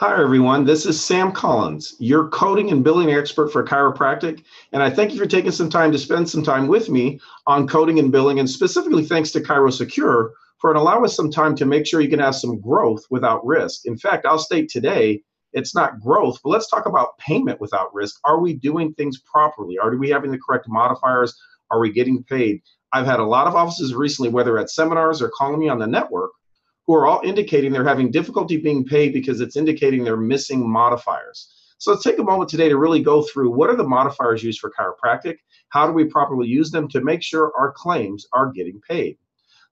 Hi, everyone. This is Sam Collins, your coding and billing expert for chiropractic. And I thank you for taking some time to spend some time with me on coding and billing, and specifically thanks to ChiroSecure for allowing us some time to make sure you can have some growth without risk. In fact, I'll state today, it's not growth, but let's talk about payment without risk. Are we doing things properly? Are we having the correct modifiers? Are we getting paid? I've had a lot of offices recently, whether at seminars or calling me on the network, who are all indicating they're having difficulty being paid because it's indicating they're missing modifiers. So let's take a moment today to really go through what are the modifiers used for chiropractic, how do we properly use them to make sure our claims are getting paid.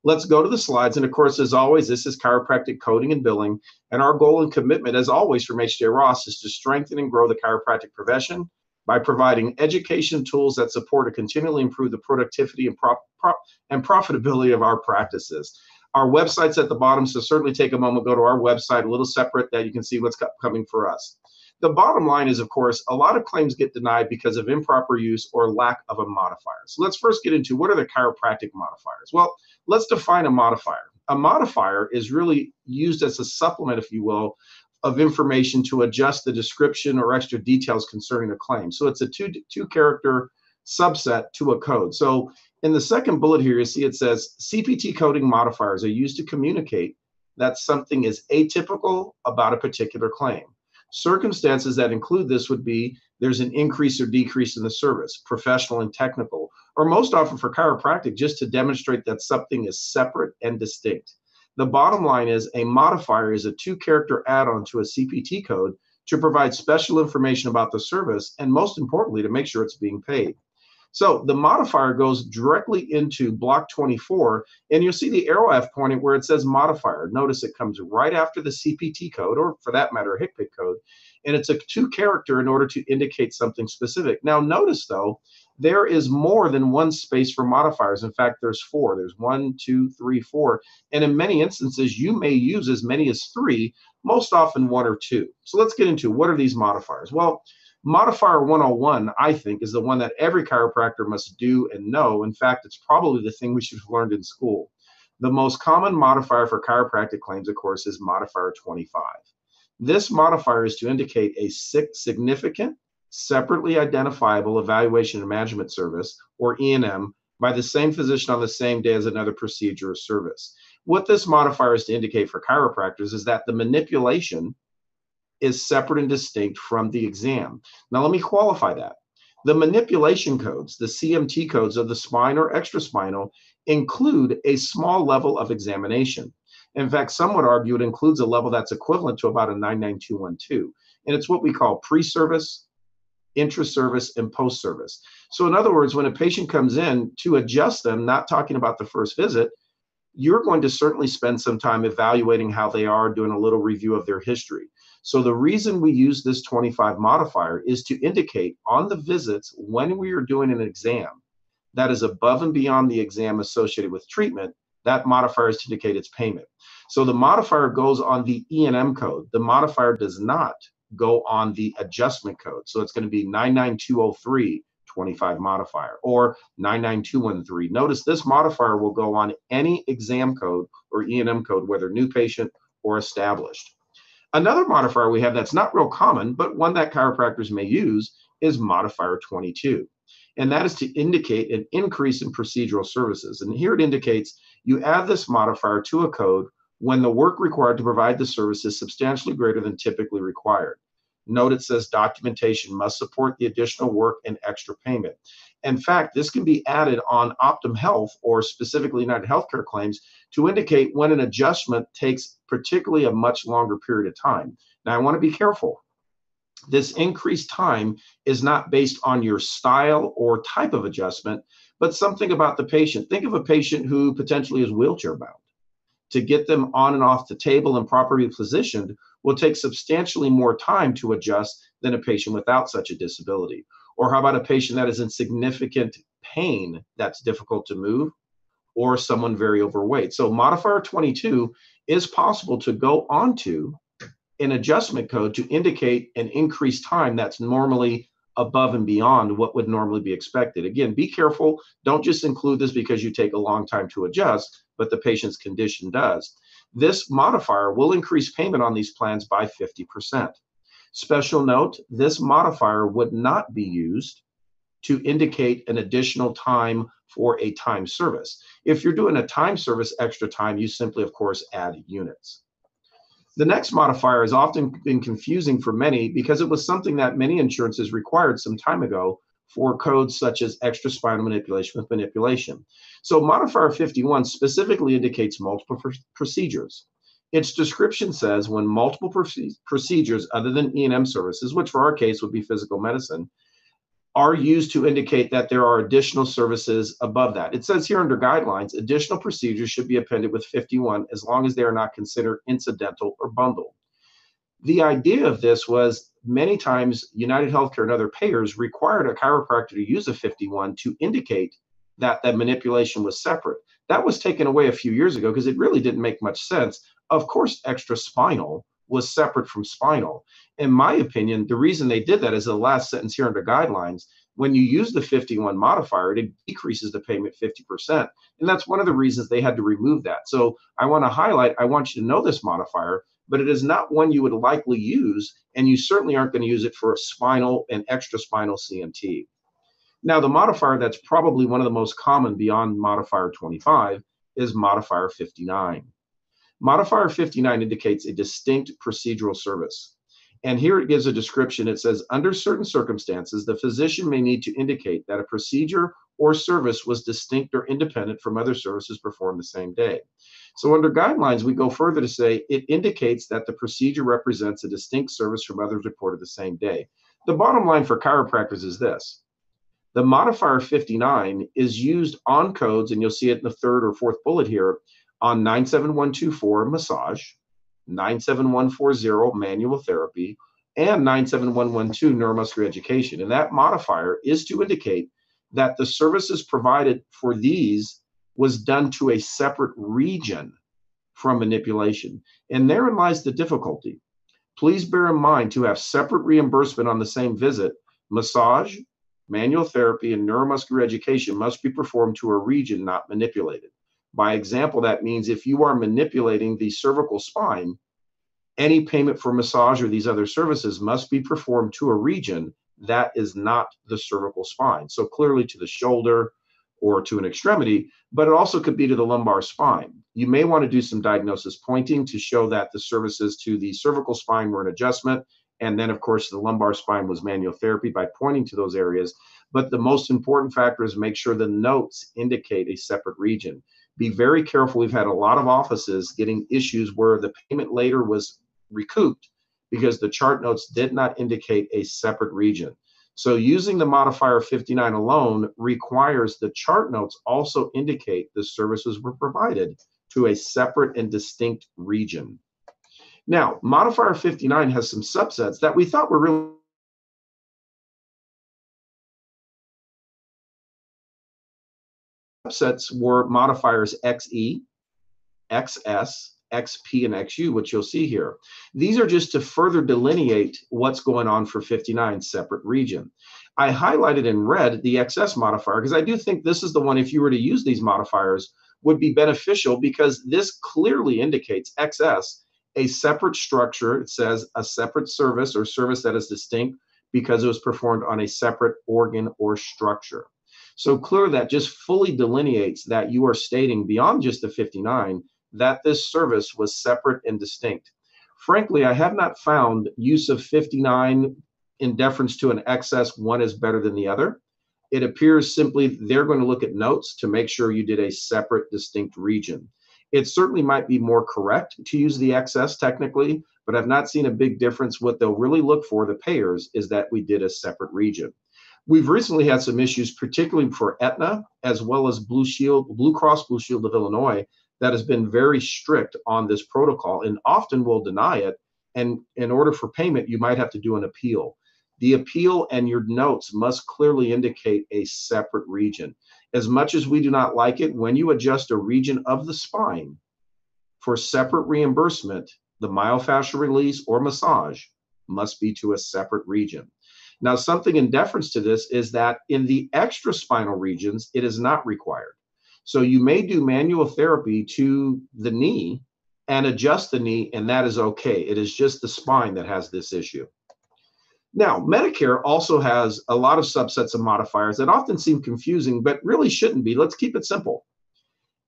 Let's go to the slides, and of course, as always, this is chiropractic coding and billing, and our goal and commitment, as always, from HJ Ross is to strengthen and grow the chiropractic profession by providing education tools that support and continually improve the productivity and profitability of our practices. Our website's at the bottom, so certainly take a moment, go to our website, a little separate, that you can see what's coming for us. The bottom line is, of course, a lot of claims get denied because of improper use or lack of a modifier. So let's first get into what are the chiropractic modifiers. Well, let's define a modifier. A modifier is really used as a supplement, if you will, of information to adjust the description or extra details concerning a claim. So it's a two-character subset to a code. So in the second bullet here, you see it says CPT coding modifiers are used to communicate that something is atypical about a particular claim. Circumstances that include this would be there's an increase or decrease in the service, professional and technical, or most often for chiropractic, just to demonstrate that something is separate and distinct. The bottom line is a modifier is a two-character add-on to a CPT code to provide special information about the service and, most importantly, to make sure it's being paid. So the modifier goes directly into block 24, and you'll see the arrow F pointing where it says modifier. Notice it comes right after the CPT code, or for that matter, a HCPCS code, and it's a two-character in order to indicate something specific. Now notice, though, there is more than one space for modifiers. In fact, there's four. There's 1, 2, 3, 4, and in many instances, you may use as many as 3, most often 1 or 2. So let's get into what are these modifiers. Well, Modifier 101, I think, is the one that every chiropractor must do and know. In fact, it's probably the thing we should have learned in school. The most common modifier for chiropractic claims, of course, is modifier 25. This modifier is to indicate a significant, separately identifiable evaluation and management service, or E&M, by the same physician on the same day as another procedure or service. What this modifier is to indicate for chiropractors is that the manipulation is separate and distinct from the exam. Now, let me qualify that. The manipulation codes, the CMT codes of the spine or extraspinal, include a small level of examination. In fact, some would argue it includes a level that's equivalent to about a 99212. And it's what we call pre-service, intra-service, and post-service. So in other words, when a patient comes in to adjust them, not talking about the first visit, you're going to certainly spend some time evaluating how they are, doing a little review of their history. So the reason we use this 25 modifier is to indicate on the visits when we are doing an exam that is above and beyond the exam associated with treatment, that modifier is to indicate its payment. So the modifier goes on the E&M code. The modifier does not go on the adjustment code. So it's going to be 99203 25 modifier or 99213. Notice this modifier will go on any exam code or E&M code, whether new patient or established. Another modifier we have that's not real common, but one that chiropractors may use is modifier 22. And that is to indicate an increase in procedural services. And here it indicates you add this modifier to a code when the work required to provide the service is substantially greater than typically required. Note it says documentation must support the additional work and extra payment. In fact, this can be added on Optum Health or specifically United Healthcare claims to indicate when an adjustment takes particularly a much longer period of time. Now, I want to be careful. This increased time is not based on your style or type of adjustment, but something about the patient. Think of a patient who potentially is wheelchair bound. To get them on and off the table and properly positioned will take substantially more time to adjust than a patient without such a disability. Or how about a patient that is in significant pain that's difficult to move, or someone very overweight? So modifier 22 is possible to go onto an adjustment code to indicate an increased time that's normally above and beyond what would normally be expected. Again, be careful. Don't just include this because you take a long time to adjust, but the patient's condition does. This modifier will increase payment on these plans by 50%. Special note, this modifier would not be used to indicate an additional time for a time service. If you're doing a time service extra time, you simply, of course, add units. The next modifier has often been confusing for many because it was something that many insurances required some time ago for codes such as extra spinal manipulation with manipulation. So modifier 51 specifically indicates multiple procedures. Its description says when multiple procedures other than E&M services, which for our case would be physical medicine, are used to indicate that there are additional services above that. It says here under guidelines, additional procedures should be appended with 51 as long as they are not considered incidental or bundled. The idea of this was many times United Healthcare and other payers required a chiropractor to use a 51 to indicate that that manipulation was separate. That was taken away a few years ago because it really didn't make much sense. Of course, extra spinal was separate from spinal. In my opinion, the reason they did that is the last sentence here under guidelines. When you use the 51 modifier, it decreases the payment 50%. And that's one of the reasons they had to remove that. So I want to highlight, I want you to know this modifier, but it is not one you would likely use, and you certainly aren't going to use it for a spinal and extra spinal CMT. Now, the modifier that's probably one of the most common beyond modifier 25 is modifier 59. Modifier 59 indicates a distinct procedural service. And here it gives a description. It says, under certain circumstances, the physician may need to indicate that a procedure or service was distinct or independent from other services performed the same day. So under guidelines, we go further to say it indicates that the procedure represents a distinct service from others reported the same day. The bottom line for chiropractors is this. The modifier 59 is used on codes, and you'll see it in the third or fourth bullet here, on 97124 massage, 97140 manual therapy, and 97112 neuromuscular education. And that modifier is to indicate that the services provided for these was done to a separate region from manipulation. And therein lies the difficulty. Please bear in mind to have separate reimbursement on the same visit, massage, manual therapy, and neuromuscular education must be performed to a region not manipulated. By example, that means if you are manipulating the cervical spine, any payment for massage or these other services must be performed to a region that is not the cervical spine. So clearly to the shoulder or to an extremity, but it also could be to the lumbar spine. You may want to do some diagnosis pointing to show that the services to the cervical spine were an adjustment. And then, of course, the lumbar spine was manual therapy by pointing to those areas. But the most important factor is make sure the notes indicate a separate region. Be very careful. We've had a lot of offices getting issues where the payment later was recouped because the chart notes did not indicate a separate region. So using the modifier 59 alone requires the chart notes also indicate the services were provided to a separate and distinct region. Now, modifier 59 has some subsets that we thought were really subsets were modifiers XE, XS, XP, and XU, which you'll see here. These are just to further delineate what's going on for 59 separate region. I highlighted in red the XS modifier because I do think this is the one, if you were to use these modifiers, would be beneficial because this clearly indicates XS, a separate structure. It says a separate service or service that is distinct because it was performed on a separate organ or structure. So clearly that just fully delineates that you are stating beyond just the 59 that this service was separate and distinct. Frankly, I have not found use of 59 in deference to an XS one is better than the other. It appears simply they're going to look at notes to make sure you did a separate, distinct region. It certainly might be more correct to use the XS technically, but I've not seen a big difference. What they'll really look for, the payers, is that we did a separate region. We've recently had some issues, particularly for Aetna, as well as Blue Cross Blue Shield of Illinois, that has been very strict on this protocol and often will deny it. And in order for payment, you might have to do an appeal. The appeal and your notes must clearly indicate a separate region. As much as we do not like it, when you adjust a region of the spine for separate reimbursement, the myofascial release or massage must be to a separate region. Now, something in deference to this is that in the extra spinal regions, it is not required. So you may do manual therapy to the knee and adjust the knee, and that is okay. It is just the spine that has this issue. Now, Medicare also has a lot of subsets of modifiers that often seem confusing, but really shouldn't be. Let's keep it simple.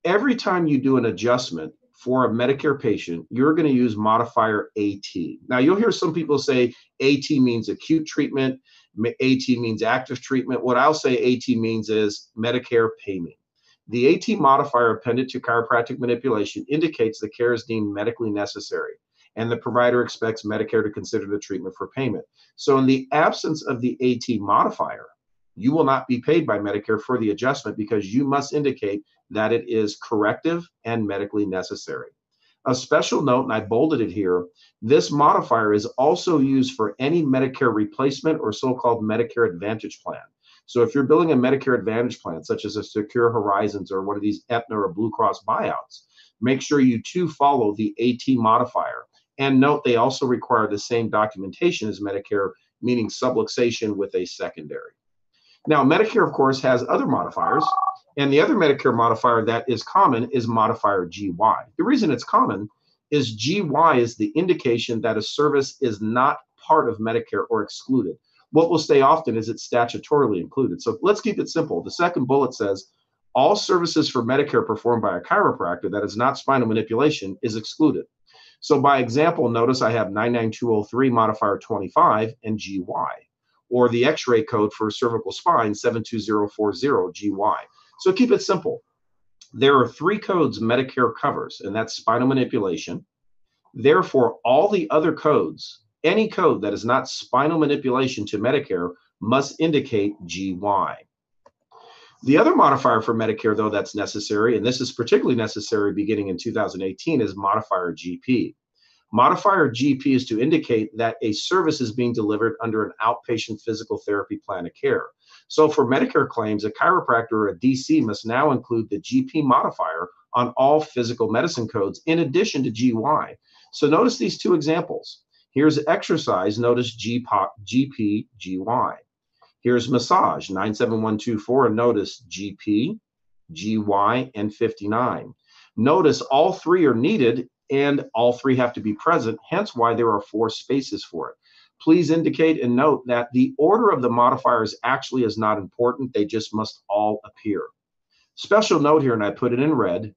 Every time you do an adjustment for a Medicare patient, you're going to use modifier AT. Now, you'll hear some people say AT means acute treatment, AT means active treatment. What I'll say AT means is Medicare pay me. The AT modifier appended to chiropractic manipulation indicates the care is deemed medically necessary, and the provider expects Medicare to consider the treatment for payment. So in the absence of the AT modifier, you will not be paid by Medicare for the adjustment because you must indicate that it is corrective and medically necessary. A special note, and I bolded it here, this modifier is also used for any Medicare replacement or so-called Medicare Advantage plan. So if you're billing a Medicare Advantage plan, such as a Secure Horizons or one of these Aetna or Blue Cross buyouts, make sure you too follow the AT modifier. And note they also require the same documentation as Medicare, meaning subluxation with a secondary. Now, Medicare, of course, has other modifiers, and the other Medicare modifier that is common is modifier GY. The reason it's common is GY is the indication that a service is not part of Medicare or excluded. What will stay often is it's statutorily included. So let's keep it simple. The second bullet says, all services for Medicare performed by a chiropractor that is not spinal manipulation is excluded. So by example, notice I have 99203 modifier 25 and GY, or the X-ray code for cervical spine 72040 GY. So keep it simple. There are 3 codes Medicare covers, and that's spinal manipulation. Therefore, all the other codes, any code that is not spinal manipulation to Medicare must indicate GY. The other modifier for Medicare, though, that's necessary, and this is particularly necessary beginning in 2018, is modifier GP. Modifier GP is to indicate that a service is being delivered under an outpatient physical therapy plan of care. So for Medicare claims, a chiropractor or a DC must now include the GP modifier on all physical medicine codes in addition to GY. So notice these 2 examples. Here's exercise, notice GP, GY. Here's massage, 97124, and notice GP, GY, and 59. Notice all 3 are needed and all 3 have to be present, hence why there are 4 spaces for it. Please indicate and note that the order of the modifiers actually is not important, they just must all appear. Special note here, and I put it in red,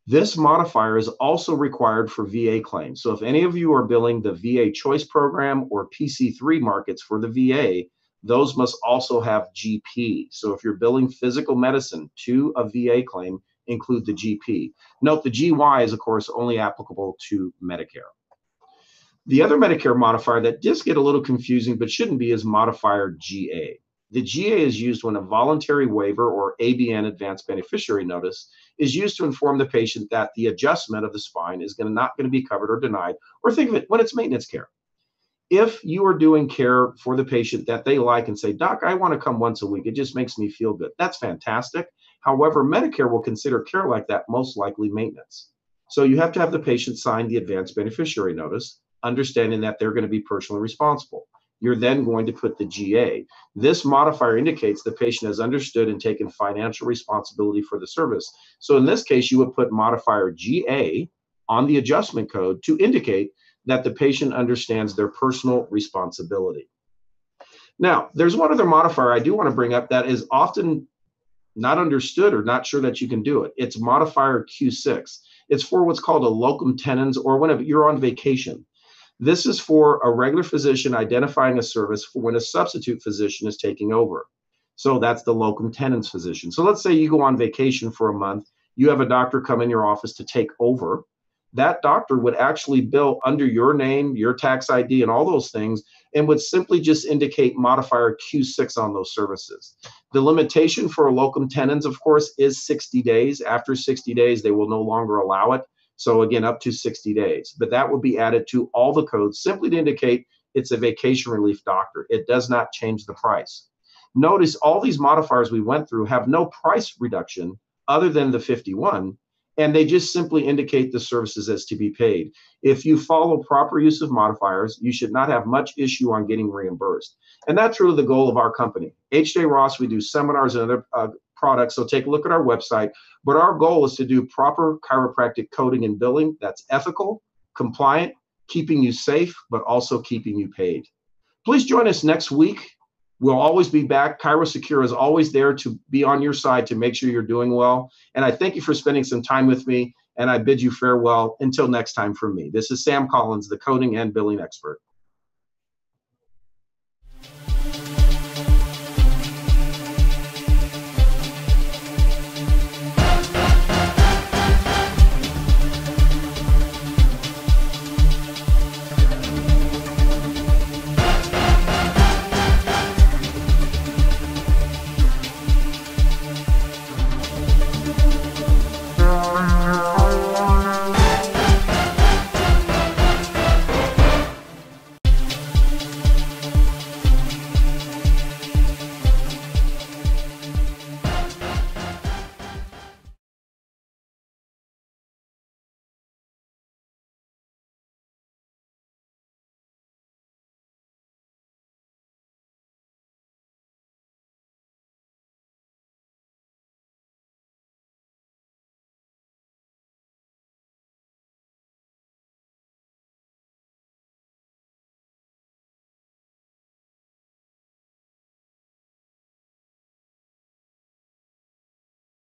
this modifier is also required for VA claims. So if any of you are billing the VA Choice Program or PC3 markets for the VA, those must also have GP. So if you're billing physical medicine to a VA claim, include the GP. Note the GY is, of course, only applicable to Medicare. The other Medicare modifier that does get a little confusing but shouldn't be is modifier GA. The GA is used when a voluntary waiver or ABN advanced beneficiary notice is used to inform the patient that the adjustment of the spine is not going to be covered or denied, or think of it when it's maintenance care. If you are doing care for the patient that they like and say, Doc, I want to come once a week, it just makes me feel good, that's fantastic. However, Medicare will consider care like that most likely maintenance. So you have to have the patient sign the advanced beneficiary notice, understanding that they're going to be personally responsible. You're then going to put the GA. This modifier indicates the patient has understood and taken financial responsibility for the service. So in this case, you would put modifier GA on the adjustment code to indicate that the patient understands their personal responsibility. Now, there's one other modifier I do want to bring up that is often not understood or not sure that you can do it. It's modifier Q6. It's for what's called a locum tenens, or whenever you're on vacation. This is for a regular physician identifying a service for when a substitute physician is taking over. So that's the locum tenens physician. So let's say you go on vacation for a month, you have a doctor come in your office to take over. That doctor would actually bill under your name, your tax ID, and all those things, and would simply just indicate modifier Q6 on those services. The limitation for a locum tenens, of course, is 60 days. After 60 days, they will no longer allow it. So again, up to 60 days. But that will be added to all the codes simply to indicate it's a vacation relief doctor. It does not change the price. Notice all these modifiers we went through have no price reduction other than the 51. And they just simply indicate the services as to be paid. If you follow proper use of modifiers, you should not have much issue on getting reimbursed. And that's really the goal of our company. H.J. Ross, we do seminars and other products, so take a look at our website. But our goal is to do proper chiropractic coding and billing that's ethical, compliant, keeping you safe, but also keeping you paid. Please join us next week. We'll always be back. ChiroSecure is always there to be on your side to make sure you're doing well. And I thank you for spending some time with me, and I bid you farewell until next time from me. This is Sam Collins, the coding and billing expert.